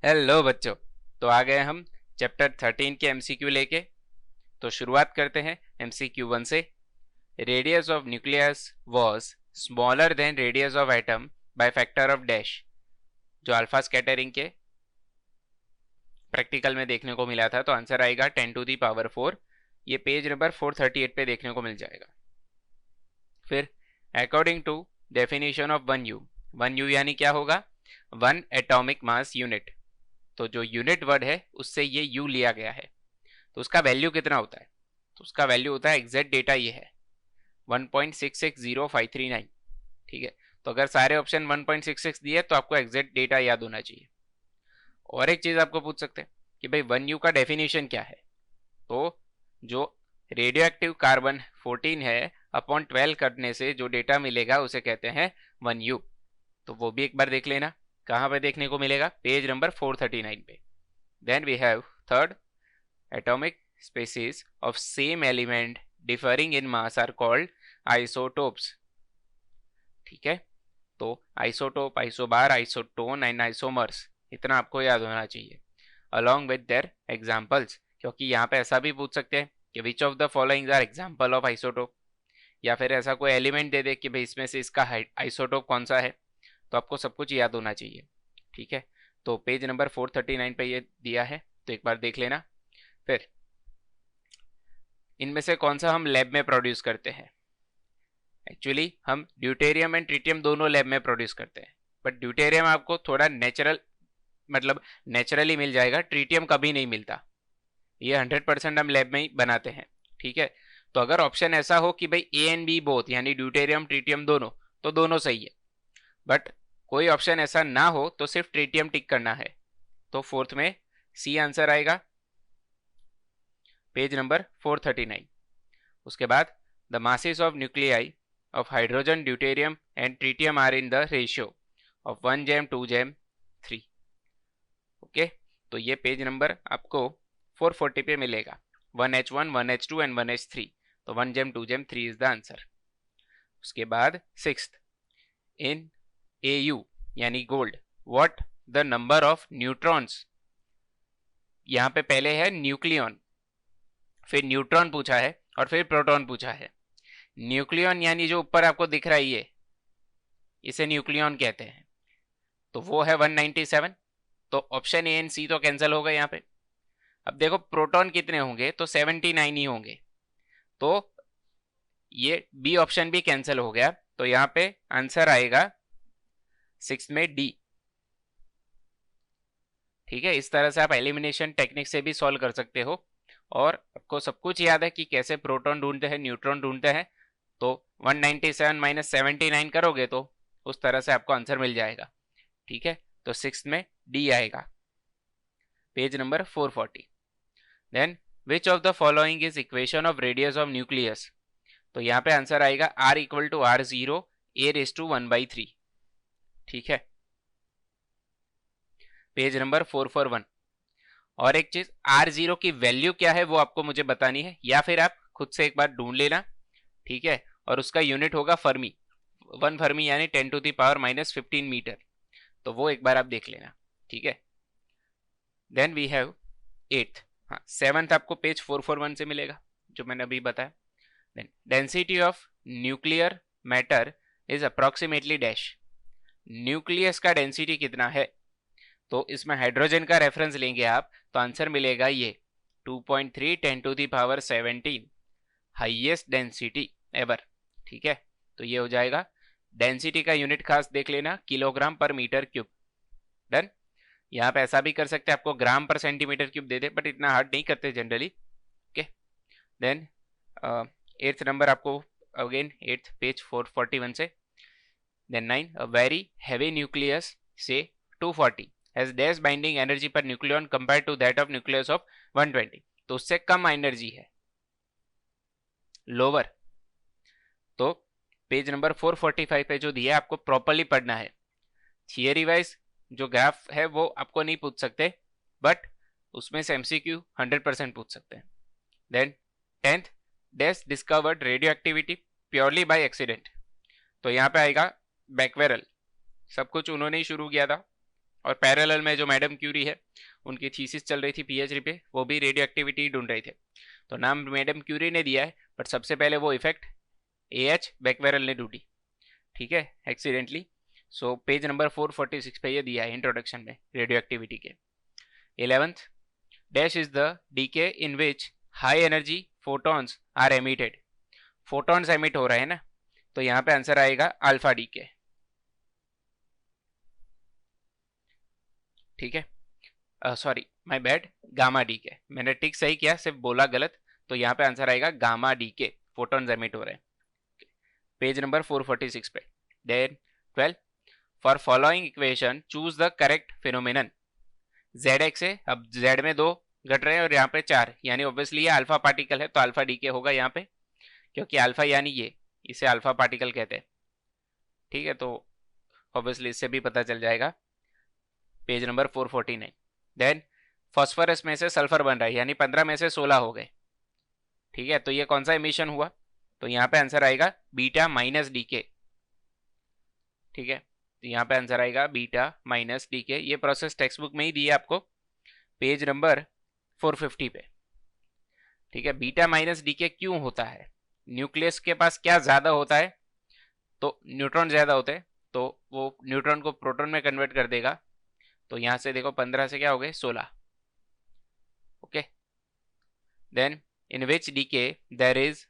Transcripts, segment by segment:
Hello बच्चों, तो आ गए हम चैप्टर 13 के एमसीक्यू लेके। तो शुरुआत करते हैं एमसीक्यू 1 से। Radius of nucleus was smaller than radius of atom by factor of dash. जो अल्फा स्कैटरिंग के प्रैक्टिकल में देखने को मिला था, तो आंसर आएगा 10⁴। ये पेज नंबर 438 पे देखने को मिल जाएगा। फिर according to definition of 1U यानी क्या होगा? 1 एटॉमिक मास यूनिट। तो जो यूनिट वर्ड है उससे ये यू लिया गया है। तो उसका वैल्यू कितना होता है? तो उसका वैल्यू होता है, एग्जैक्ट डेटा ये है 1.660539। ठीक है, तो अगर सारे ऑप्शन 1.66 दिए तो आपको एग्जैक्ट डेटा याद होना चाहिए। और एक चीज आपको पूछ सकते हैं कि भाई 1U का डेफिनेशन क्या है। तो जो रेडियो एक्टिव कार्बन 14 है, अपॉन 12 करने से जो डेटा मिलेगा उसे कहते हैं 1U। तो वो भी एक बार देख लेना, कहाँ पे देखने को मिलेगा? पेज नंबर 439 पे। Then we have third, atomic species of same element differing in mass are called isotopes. ठीक है, तो isotope, isobar, isotone and isomers, इतना आपको याद होना चाहिए अलॉन्ग विद देयर एग्जाम्पल्स। क्योंकि यहाँ पे ऐसा भी पूछ सकते हैं कि which of the following are example of isotope, या फिर ऐसा कोई एलिमेंट दे दे कि भाई इसमें से इसका आइसोटोप कौन सा है। तो आपको सब कुछ याद होना चाहिए। ठीक है, तो पेज नंबर 439 पे ये दिया है, तो एक बार देख लेना। फिर इनमें से कौन सा हम लैब में प्रोड्यूस करते हैं? एक्चुअली हम ड्यूटेरियम एंड ट्रिटियम दोनों लैब में प्रोड्यूस करते हैं, बट ड्यूटेरियम आपको थोड़ा नेचुरल, मतलब नेचुरली मिल जाएगा, ट्रिटियम कभी नहीं मिलता। ये 100% हम लैब में ही बनाते हैं। ठीक है, तो अगर ऑप्शन ऐसा हो कि भाई ए एंड बी बोथ, यानी ड्यूटेरियम ट्रिटियम दोनों, तो दोनों सही है। बट कोई ऑप्शन ऐसा ना हो तो सिर्फ ट्रिटियम टिक करना है। तो फोर्थ में सी आंसर आएगा, पेज नंबर 439। उसके बाद the masses of nuclei of hydrogen, deuterium and tritium are in the ratio of 1 जेम 2 जेम 3। ओके, तो ये पेज नंबर आपको 440 पे मिलेगा। 1H1, 1H2 and 1H3। तो 1 जेम 2 जेम 3 इज द आंसर। उसके बाद सिक्स्थ, इन AU यानी gold, what the number of neutrons. यहाँ पे पहले है न्यूक्लियन, फिर न्यूट्रॉन पूछा है और फिर प्रोटॉन पूछा है। न्यूक्लियन यानी जो ऊपर आपको दिख रहा है ये, इसे न्यूक्लियन कहते हैं। तो वो है 197। तो ऑप्शन ए एंड सी तो कैंसिल हो गए यहाँ पे। अब देखो प्रोटॉन कितने होंगे, तो 79 ही होंगे। तो ये बी ऑप्शन भी कैंसिल हो गया। तो यहाँ पे आंसर आएगा 6 में डी। ठीक है, इस तरह से आप एलिमिनेशन टेक्निक से भी सॉल्व कर सकते हो। और आपको सब कुछ याद है कि कैसे प्रोटॉन ढूंढते हैं, न्यूट्रॉन ढूंढते हैं। तो 197 माइनस 79 करोगे तो उस तरह से आपको आंसर मिल जाएगा। ठीक है, तो सिक्स में डी आएगा, page number 440। Then which of the following is equation of radius of nucleus. तो यहाँ पे आंसर आएगा R equal to R0 a⁻⁴। ठीक है, पेज नंबर 441। और एक चीज, R0 की वैल्यू क्या है वो आपको मुझे बतानी है, या फिर आप खुद से एक बार ढूंढ लेना। ठीक है, और उसका यूनिट होगा फर्मी। 1 फर्मी यानी 10⁻⁻15 मीटर। तो वो एक बार आप देख लेना। ठीक है, देन वी हैव एट्थ, हाँ सेवंथ आपको पेज 441 से मिलेगा, जो मैंने अभी बताया। Then density of nuclear matter is approximately dash. Nucleus का डेंसिटी कितना है? तो इसमें हाइड्रोजन का रेफरेंस लेंगे आप, तो आंसर मिलेगा ये 2.3 10⁻17, हाईएस्ट डेंसिटी एवर। ठीक है, तो ये हो जाएगा। डेंसिटी का यूनिट खास देख लेना, किलोग्राम पर मीटर क्यूब। डन। यहाँ पे ऐसा भी कर सकते हैं, आपको ग्राम पर सेंटीमीटर क्यूब दे दे, बट इतना हार्ड नहीं करते generally. Okay, then eighth number आपको अगेन एट्थ पेज 441 से। Then 9, a very heavy nucleus से 240 हैज डैश बाइंडिंग एनर्जी पर nucleon compare to that of nucleus of 120। तो उससे कम एनर्जी है, लोअर। तो पेज नंबर 445 पे जो दिया है आपको प्रॉपरली पढ़ना है। थियरी वाइज जो ग्राफ है वो आपको नहीं पूछ सकते, बट उसमें से एमसीक्यू 100% पूछ सकते हैं। Then 10th, dash discovered radioactivity purely by accident. तो यहाँ पे आएगा बैकवेरल, सब कुछ उन्होंने ही शुरू किया था। और पैरेलल में जो मैडम क्यूरी है उनकी थीसिस चल रही थी पीएचडी पे, वो भी रेडियो एक्टिविटी ढूंढ रहे थे, तो नाम मैडम क्यूरी ने दिया है, बट सबसे पहले वो इफेक्ट एएच बैकवेरल ने ढूंढी, ठीक है, एक्सीडेंटली। सो पेज नंबर 446 पे ये दिया है इंट्रोडक्शन में रेडियो एक्टिविटी के। 11th, dash is the decay in which high energy photons are emitted. Photons emit हो रहे हैं ना, तो यहाँ पे आंसर आएगा अल्फा डीके, ठीक है, sorry my bad, gamma decay, मैंने टिक सही किया, सिर्फ बोला गलत, तो यहाँ पे आंसर आएगा गामा डीके, फोटॉन्स एमिट हो रहे हैं। पेज नंबर 446 पे। Then 12, for following equation choose the correct phenomenon. Z X है, अब जेड में 2 घट रहे हैं और यहाँ पे 4, यानी ऑब्वियसली ये अल्फा पार्टिकल है, तो अल्फा डीके होगा यहाँ पे, क्योंकि अल्फा यानी ये, इसे अल्फा पार्टिकल कहते हैं, ठीक है, तो ऑब्वियसली इससे भी पता चल जाएगा। Page number 449। देन फॉस्फोरस में से सल्फर बन रहा है, यानी 15 में से 16 हो गए, ठीक है, तो ये कौन सा एमिशन हुआ, तो यहाँ पे आंसर आएगा बीटा माइनस डीके, ठीक है, तो यहाँ पे आंसर आएगा बीटा माइनस डीके। ये प्रोसेस टेक्स्ट बुक में ही दी है आपको, पेज नंबर 450 पे, ठीक है। बीटा माइनस डीके क्यों होता है, न्यूक्लियस के पास क्या ज्यादा होता है, तो न्यूट्रॉन ज्यादा होते हैं, तो वो न्यूट्रॉन को प्रोटॉन में कन्वर्ट कर देगा, तो यहां से देखो 15 से क्या हो गए 16, okay. Then in which decay there is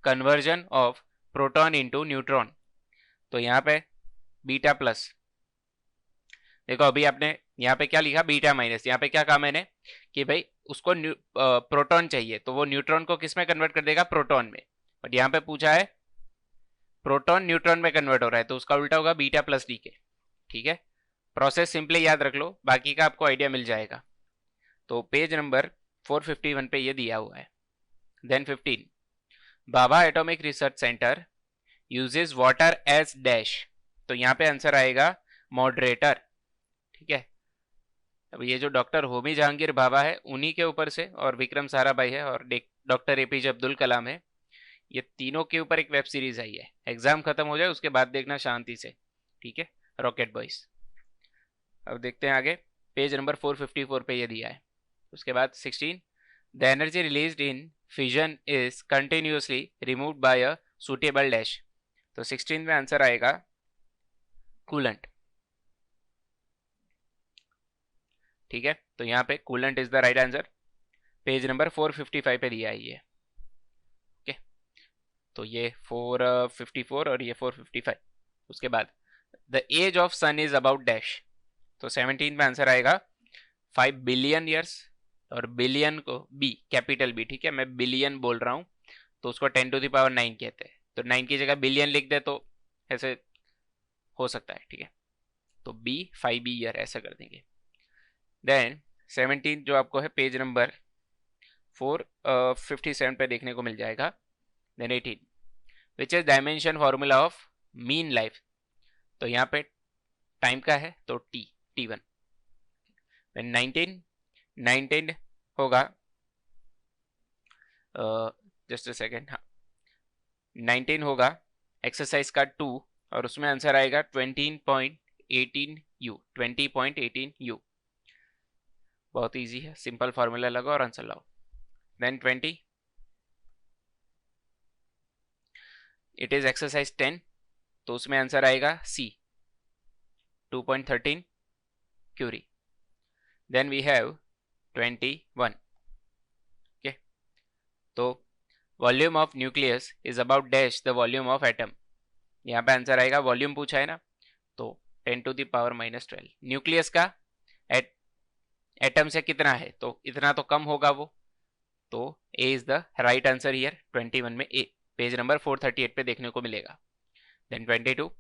conversion of proton into neutron, तो यहाँ पे बीटा प्लस, देखो अभी आपने यहाँ पे क्या लिखा बीटा माइनस, यहाँ पे क्या कहा मैंने कि भाई उसको प्रोटॉन चाहिए, तो वो न्यूट्रॉन को किस में कन्वर्ट कर देगा, प्रोटॉन में, बट यहाँ पे पूछा है प्रोटॉन न्यूट्रॉन में कन्वर्ट हो रहा है, तो उसका उल्टा होगा बीटा प्लस डी के, ठीक है। प्रोसेस सिंपली याद रख लो, बाकी का आपको आइडिया मिल जाएगा। तो पेज नंबर 451 पे ये दिया हुआ है। Then 15, Bhabha atomic research centre uses water as dash, तो यहाँ पे आंसर आएगा मॉडरेटर, ठीक है। अब ये जो डॉक्टर होमी जहांगीर भाभा है उन्हीं के ऊपर से, और विक्रम साराभाई है, और डॉक्टर एपीजे अब्दुल कलाम है, ये तीनों के ऊपर एक वेब सीरीज आई है, एग्जाम खत्म हो जाए उसके बाद देखना शांति से, ठीक है, रॉकेट बॉयज। अब देखते हैं आगे, पेज नंबर 454 पे ये दिया है। उसके बाद 16, the energy released in fission is continuously removed by a suitable dash, तो 16 में आंसर आएगा कूलेंट, ठीक है, तो यहाँ पे coolant is the right answer. Page number 455 पे दिया है ये, ओके, तो ये 454 और ये 455। उसके बाद the age of sun is about dash, तो 17 में आंसर आएगा 5 बिलियन ईयर्स, और बिलियन को बी कैपिटल बी, ठीक है, मैं बिलियन बोल रहा हूँ, तो उसको 10⁹ कहते हैं, तो 9 की जगह बिलियन लिख दे तो ऐसे हो सकता है, ठीक है, तो बी 5 बी ईयर ऐसा कर देंगे। देन 17 जो आपको है पेज नंबर 457 पे देखने को मिल जाएगा। Then 18, which is dimension formula of mean life, तो यहाँ पे टाइम का है तो T1। 19 होगा, जस्ट अ सेकेंड, हाँ 19 होगा एक्सरसाइज का 2, और उसमें आंसर आएगा 20.18U, 20.18U, बहुत इजी है, सिंपल फार्मूला लगाओ और आंसर लाओ। देन 20, इट इज एक्सरसाइज 10, तो उसमें आंसर आएगा C, 2.13 curie. Then we have 21, okay, तो volume of nucleus is about dash the volume of atom, यहाँ पे आंसर आएगा, वॉल्यूम पूछा है ना, तो 10⁻⁻12, न्यूक्लियस का एटम से कितना है, तो इतना तो कम होगा वो, तो A is the right answer here, 21 में A, पेज नंबर 438 पे देखने को मिलेगा। Then 22,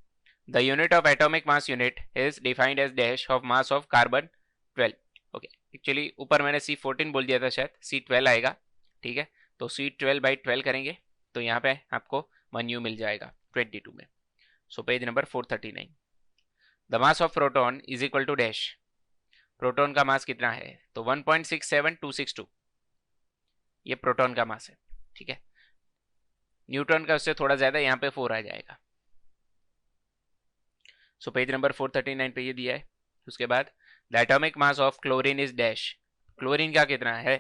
the unit of atomic mass unit is defined as dash of mass of carbon 12, okay, actually ऊपर मैंने C14 बोल दिया था, शायद C12 आएगा, ठीक है, तो C12/12 करेंगे तो यहाँ पे आपको 1U मिल जाएगा 22 में। So page number 439, the mass of proton is equal to dash, proton का मास कितना है, तो 1.67262, ये प्रोटॉन का मास है, ठीक है, न्यूट्रॉन का उससे थोड़ा ज्यादा, यहाँ पे 4 आ जाएगा। सो पेज नंबर 439 पे ये दिया है। उसके बाद the atomic mass of chlorine is dash, chlorine का कितना है,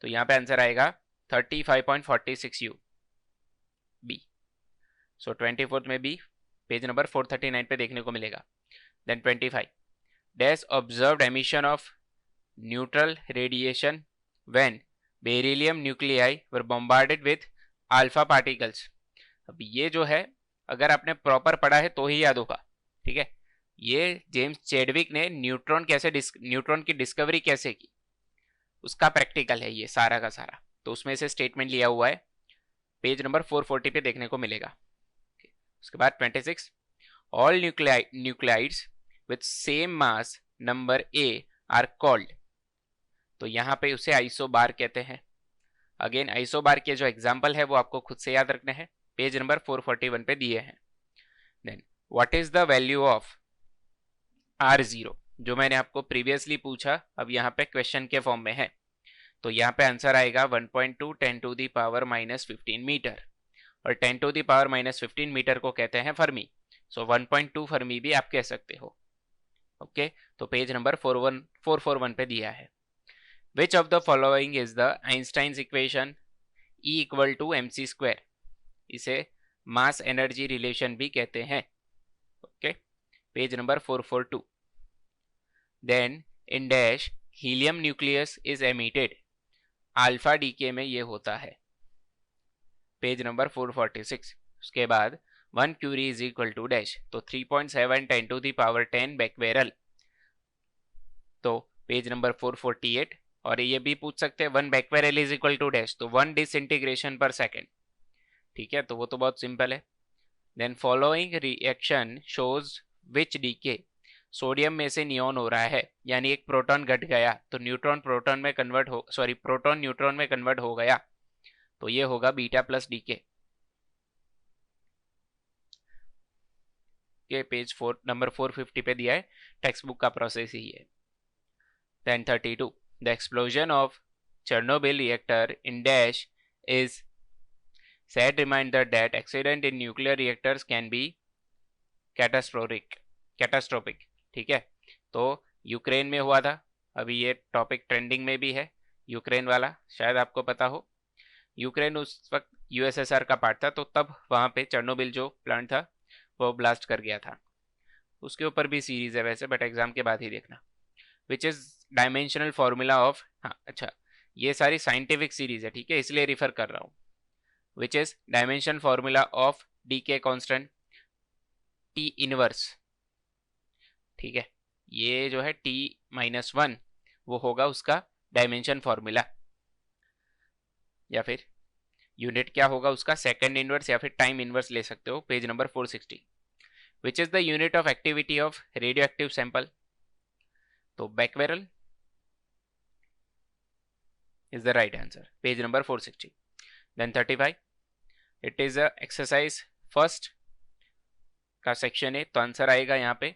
तो यहाँ पे आंसर आएगा 35.46 यू बी। सो 24th में बी पेज नंबर 439 पे देखने को मिलेगा। Then 25 dash observed emission of neutral radiation when beryllium nuclei were bombarded with alpha particles. अब ये जो है अगर आपने प्रॉपर पढ़ा है तो ही याद होगा, ठीक है। ये जेम्स चैडविक ने न्यूट्रॉन की डिस्कवरी कैसे की उसका प्रैक्टिकल है ये सारा का सारा, तो उसमें से स्टेटमेंट लिया हुआ है, पेज नंबर 440 पे देखने को मिलेगा। उसके बाद 26 all nuclides with same mass number A R called, तो यहाँ पे उसे आइसोबार कहते हैं। अगेन आइसोबार के जो एग्जाम्पल है वो आपको खुद से याद रखने हैं, पेज नंबर 441 पे दिए हैं। Then what is the value of R0, जो मैंने आपको प्रीवियसली पूछा, अब यहाँ पे क्वेश्चन के फॉर्म में है, तो यहाँ पे आंसर आएगा 1.2 10⁻⁻15 मीटर, और 10⁻⁻15 मीटर को कहते हैं फर्मी। सो 1.2 फर्मी भी आप कह सकते हो। ओके, तो पेज नंबर 441 पे दिया है। Which of the following is the Einstein's equation E equal to mc², इसे मास एनर्जी रिलेशन भी कहते हैं। Okay, page number 442 then in dash helium nucleus is emitted, alpha decay में ये होता है, पेज नंबर 446। उसके बाद 1 curie is equal to dash, तो 3.7 10⁻10 बेक्वेरल, तो पेज नंबर 448। और ये भी पूछ सकते हैं 1 बेक्वेरल इज इक्वल टू डैश, तो 1 डिसइंटीग्रेशन पर सेकेंड, ठीक है, तो वो तो बहुत सिंपल है। Then following reaction shows which decay, sodium में से नियोन हो रहा है, यानी एक प्रोटॉन घट गया तो न्यूट्रॉन प्रोटॉन में कन्वर्ट हो, सॉरी प्रोटॉन न्यूट्रॉन में कन्वर्ट हो गया, तो ये होगा बीटा प्लस डीके के पेज नंबर 450 पे दिया है, टेक्स्ट बुक का प्रोसेस ही है। Then 32 the explosion of Chernobyl reactor in dash is sad reminder that accident in nuclear reactors can be catastrophic, ठीक है। तो यूक्रेन में हुआ था, अभी ये टॉपिक ट्रेंडिंग में भी है, यूक्रेन वाला शायद आपको पता हो। यूक्रेन उस वक्त यूएसएसआर का पार्ट था, तो तब वहाँ पे चेर्नोबिल जो प्लांट था वो ब्लास्ट कर गया था। उसके ऊपर भी सीरीज है वैसे, बट एग्जाम के बाद ही देखना। Which is dimensional formula of, हाँ अच्छा, ये सारी साइंटिफिक सीरीज है, ठीक है, इसलिए रिफर कर रहा हूँ। विच is dimension formula of decay constant T inverse, ठीक है, ये जो है T-1 वो होगा उसका डायमेंशन फॉर्मूला, या फिर यूनिट क्या होगा उसका, सेकंड इनवर्स या फिर टाइम इनवर्स ले सकते हो, page number 460। Which is the unit of activity of radio active sample, तो becquerel is the right answer, page number 460। Then 35 it is a exercise first का सेक्शन है, तो आंसर आएगा यहाँ पे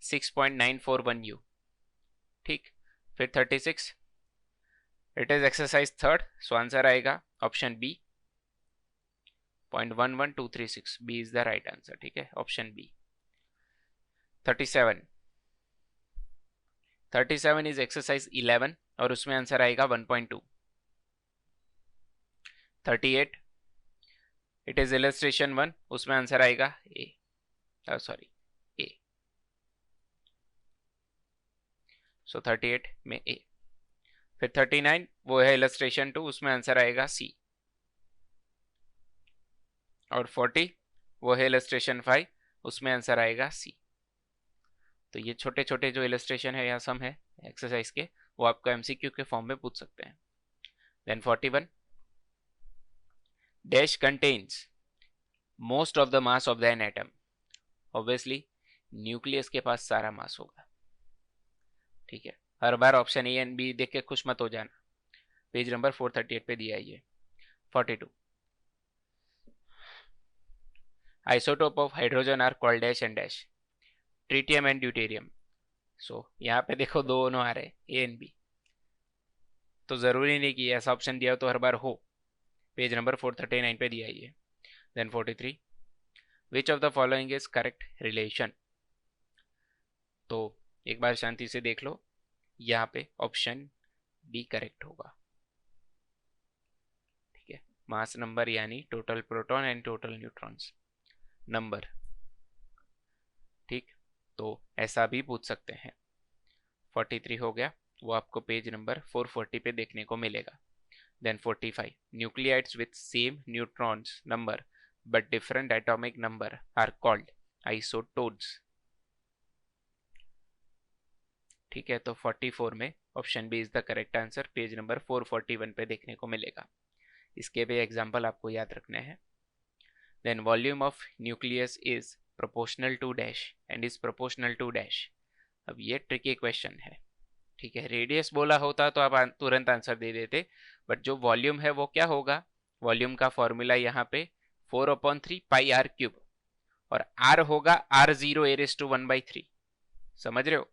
6.941 यू, ठीक। फिर 36 it is exercise third, so answer आएगा option B 0.11236, B is the right answer, ठीक है, ऑप्शन बी। 37 इज एक्सरसाइज 11 और उसमें आंसर आएगा 1.2। 38 इट इज इलस्ट्रेशन 1, उसमें आंसर आएगा ए, सॉरी ए, सो 38 में ए। फिर 39 वो है इलस्ट्रेशन 2, उसमें आंसर आएगा सी। और 40 वो है इलस्ट्रेशन 5, उसमें आंसर आएगा सी। तो ये छोटे छोटे जो इलस्ट्रेशन है या सम है एक्सरसाइज के, वो आपको एमसीक्यू के फॉर्म में पूछ सकते हैं। Then 41 dash contains most of the mass of the an atom, obviously nucleus के पास सारा मास होगा, ठीक है। हर बार ऑप्शन ए एंड बी देख के खुश मत हो जाना, पेज नंबर 438 पे दिया है ये। 42 isotope of hydrogen are called dash and dash, tritium and deuterium. So यहाँ पे देखो दोनों आ रहे ए एंड बी, तो जरूरी नहीं कि ऐसा ऑप्शन दिया हो तो हर बार हो, पेज नंबर 439 पे दिया है ये। Then 43 which of the following is correct relation. तो एक बार शांति से देख लो, यहाँ पे ऑप्शन बी करेक्ट होगा। ठीक है, मास नंबर यानी total proton and total neutrons number. ठीक, तो ऐसा भी पूछ सकते हैं। 43 हो गया, वो आपको पेज नंबर 440 पे देखने को मिलेगा। Then 45, nuclides with same neutrons number but different atomic number are called isotopes. ठीक है, तो 44 में option B is the correct answer, page number 441 पे देखने को मिलेगा। इसके भी एग्जाम्पल आपको याद रखने हैं। Then volume of nucleus is proportional to dash and is proportional to dash. अब ये ट्रिकी क्वेश्चन है। ठीक है, रेडियस बोला होता तो आप तुरंत आंसर दे देते, बट जो वॉल्यूम है वो क्या होगा? वॉल्यूम का फॉर्मूला यहाँ पे 4/3 पाई आर क्यूब, और आर होगा r0 a⁻⁴। समझ रहे हो?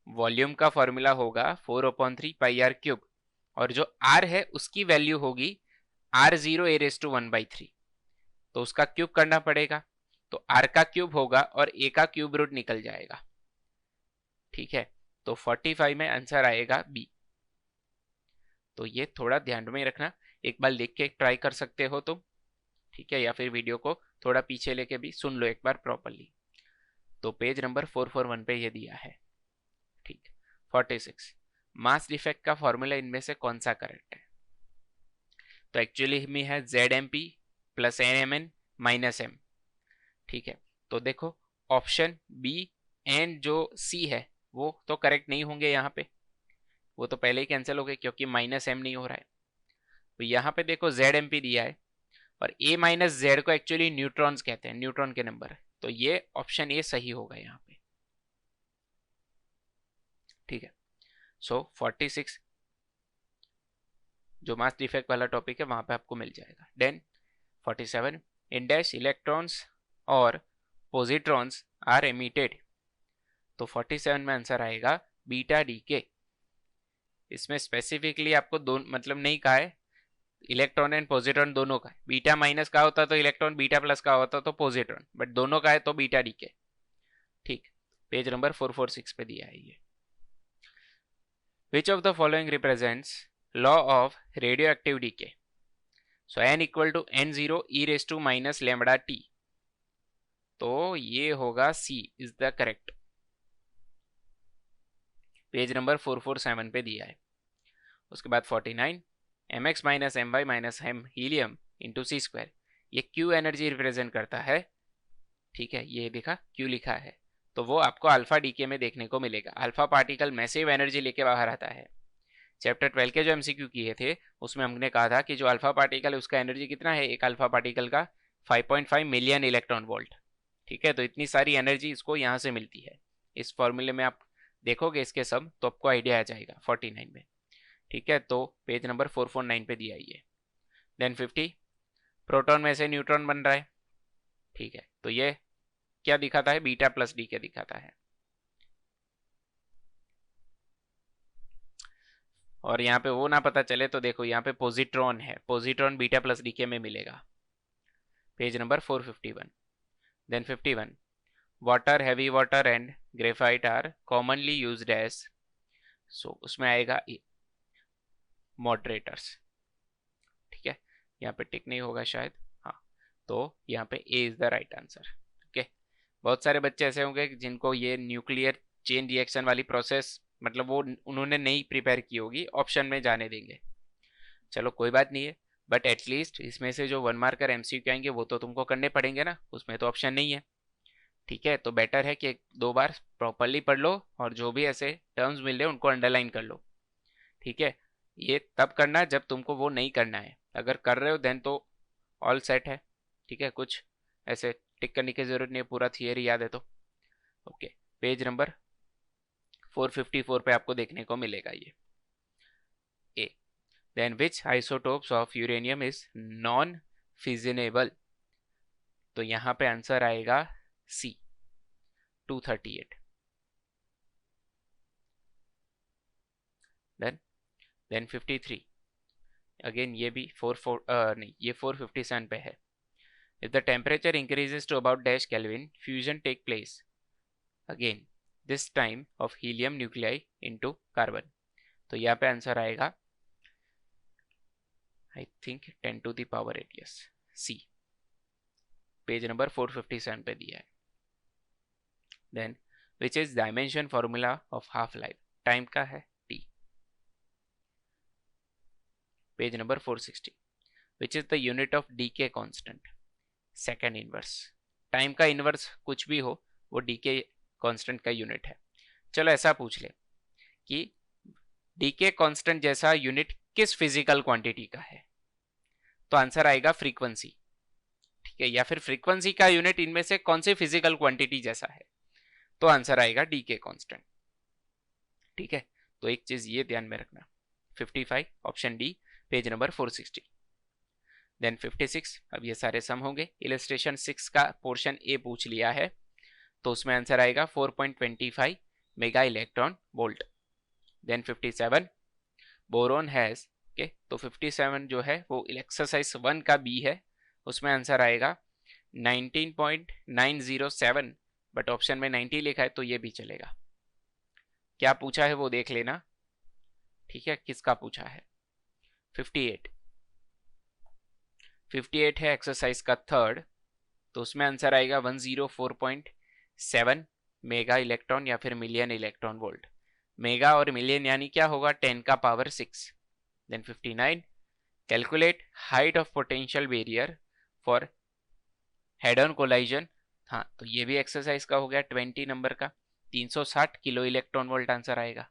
वॉल्यूम का फॉर्मूला होगा 4/3 पाई आर क्यूब, और जो r है उसकी वैल्यू होगी r0 a⁻⁴। तो उसका क्यूब करना पड़ेगा, तो r का क्यूब होगा और a का क्यूब रूट निकल जाएगा। ठीक है, तो 45 में आंसर आएगा बी। तो ये थोड़ा ध्यान में रखना, एक बार लिख के ट्राई कर सकते हो तुम। ठीक है, या फिर वीडियो को थोड़ा पीछे लेके भी सुन लो एक बार प्रॉपरली। तो पेज नंबर 441 पे ये दिया है। ठीक, 46, मास डिफेक्ट का फॉर्मूला इनमें से कौन सा करेक्ट है? तो एक्चुअली में है ZMP plus NMN minus M। ठीक है, तो देखो ऑप्शन बी एंड जो सी है वो तो करेक्ट नहीं होंगे यहाँ पे, वो तो पहले ही कैंसिल हो गए क्योंकि माइनस M नहीं हो रहा है। तो यहाँ पे देखो ZMP दिया है, और A माइनस Z को एक्चुअली न्यूट्रॉन्स कहते हैं, न्यूट्रॉन के नंबर। तो ये ऑप्शन ए सही होगा यहाँ पे। ठीक है, सो 46 जो मास डिफेक्ट वाला टॉपिक है वहां पे आपको मिल जाएगा। देन 47, इन डैश इलेक्ट्रॉन्स और पॉजिट्रॉन्स आर एमिटेड। तो 47 में आंसर आएगा बीटा डीके। इसमें स्पेसिफिकली आपको दोनों मतलब नहीं कहा है, इलेक्ट्रॉन एंड पॉजिट्रॉन दोनों का। बीटा माइनस का होता तो इलेक्ट्रॉन, बीटा प्लस का होता तो पॉजिट्रॉन, बट दोनों का है तो बीटा डीके। ठीक, पेज नंबर 446 पे दिया है ये। Which of the following represents law of radio active decay? So n equal to n0 e⁻⁻t। तो ये होगा C is the correct, page number 447 पे दिया है। उसके बाद 49, mx minus my minus m helium into c²। ये q एनर्जी रिप्रेजेंट करता है। ठीक है, ये देखा q लिखा है, तो वो आपको अल्फा डीके में देखने को मिलेगा। अल्फा पार्टिकल मैसिव एनर्जी लेके बाहर आता है। चैप्टर 12 के जो एमसीक्यू किए थे उसमें हमने कहा था कि जो अल्फा पार्टिकल है उसका एनर्जी कितना है, एक अल्फा पार्टिकल का 5.5 मिलियन इलेक्ट्रॉन वोल्ट। ठीक है, तो इतनी सारी एनर्जी इसको यहाँ से मिलती है। इस फॉर्मूले में आप देखोगे इसके सब तो आपको आइडिया आ जाएगा 49 में। ठीक है, तो पेज नंबर 449 पे दिया ये। देन 50, प्रोटॉन में से न्यूट्रॉन बन रहा है। ठीक है, तो ये क्या दिखाता है? बीटा प्लस डी के दिखाता है। और यहाँ पे वो ना पता चले तो देखो यहाँ पे पॉजिट्रॉन है, पॉजिट्रॉन बीटा प्लस डीके में मिलेगा, page number 451। Then 51, water, heavy water and graphite are commonly used as. सो उसमें आएगा मॉडरेटर्स। ठीक है, यहाँ पे टिक नहीं होगा शायद, हाँ, तो यहाँ पे A is the right answer. Okay, बहुत सारे बच्चे ऐसे होंगे जिनको ये न्यूक्लियर चेन रिएक्शन वाली प्रोसेस मतलब वो उन्होंने नहीं प्रिपेयर की होगी, ऑप्शन में जाने देंगे। चलो कोई बात नहीं है, बट एटलीस्ट इसमें से जो 1 मार्कर एमसीक्यू आएंगे वो तो तुमको करने पड़ेंगे ना, उसमें तो ऑप्शन नहीं है। ठीक है, तो बेटर है कि 2 बार प्रॉपरली पढ़ लो और जो भी ऐसे टर्म्स मिल रहे उनको अंडरलाइन कर लो। ठीक है, ये तब करना जब तुमको वो नहीं करना है, अगर कर रहे हो देन तो ऑल सेट है। ठीक है, कुछ ऐसे टिक करने की जरूरत नहीं है, पूरा थियरी याद है तो। ओके, पेज नंबर 454 पे आपको देखने को मिलेगा ये। A, then which isotopes of uranium is non fissionable? तो यहाँ पे आंसर आएगा सी, 238। देन 53, अगेन ये भी 44 नहीं ये 457 पे है। If the temperature increases to about dash Kelvin, fusion take place again, this time of helium nuclei into carbon. तो यहाँ पे आंसर आएगा I think 10 to the power 8, yes, C, page number 457 पे दिया है. Then which is dimension formula of half life? Time का है T. Page number 460. Which is the unit of decay constant? Second inverse. Time का inverse कुछ भी हो वो डीके कांस्टेंट का यूनिट है. चलो ऐसा पूछ ले कि डीके कांस्टेंट जैसा यूनिट किस फिजिकल क्वांटिटी का है, तो आंसर आएगा फ्रीक्वेंसी. ठीक है, या फिर फ्रीक्वेंसी का यूनिट इनमें से कौन सी फिजिकल क्वांटिटी जैसा है, तो आंसर आएगा डीके कांस्टेंट. ठीक है, तो एक चीज ये ध्यान में रखना. 55 option D, page number 460. Then 56, अब ये सारे सम होंगे. इलस्ट्रेशन 6 का पोर्शन ए पूछ लिया है, तो उसमें आंसर आएगा 4.25 mega electron volt. Then 57, boron has, okay, तो 57 जो है वो एक्सरसाइज 1 का बी है, उसमें आंसर आएगा 19.907, बट ऑप्शन में 90 लिखा है तो ये भी चलेगा. क्या पूछा है वो देख लेना. ठीक है, किसका पूछा है. 58 है एक्सरसाइज का थर्ड, तो उसमें आंसर आएगा 104.7 मेगा इलेक्ट्रॉन या फिर मिलियन इलेक्ट्रॉन वोल्ट. मेगा और मिलियन यानी क्या होगा, 10 का power 6. Then 59, calculate height of potential barrier for head on collision. हाँ, तो ये भी एक्सरसाइज का हो गया 20 नंबर का. 360 किलो इलेक्ट्रॉन वोल्ट आंसर आएगा.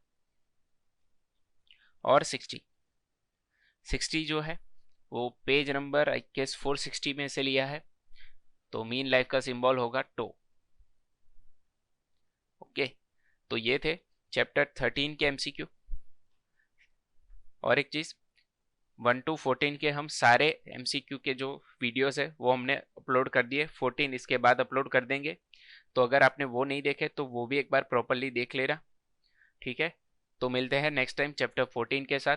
और 60 जो है वो पेज नंबर आई गेस 460 में से लिया है, तो मीन लाइफ का सिंबल होगा टो. ओके, तो ये थे चैप्टर 13 के एमसीक्यू. और एक चीज, 1 to 14 के हम सारे एमसीक्यू के जो वीडियोस है वो हमने अपलोड कर दिए. 14 इसके बाद अपलोड कर देंगे, तो अगर आपने वो नहीं देखे तो वो भी एक बार प्रॉपरली देख लेना. ठीक है, तो मिलते हैं नेक्स्ट टाइम चैप्टर 14 के साथ.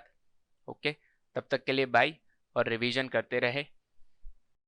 ओके, तब तक के लिए बाय, और रिवीजन करते रहे.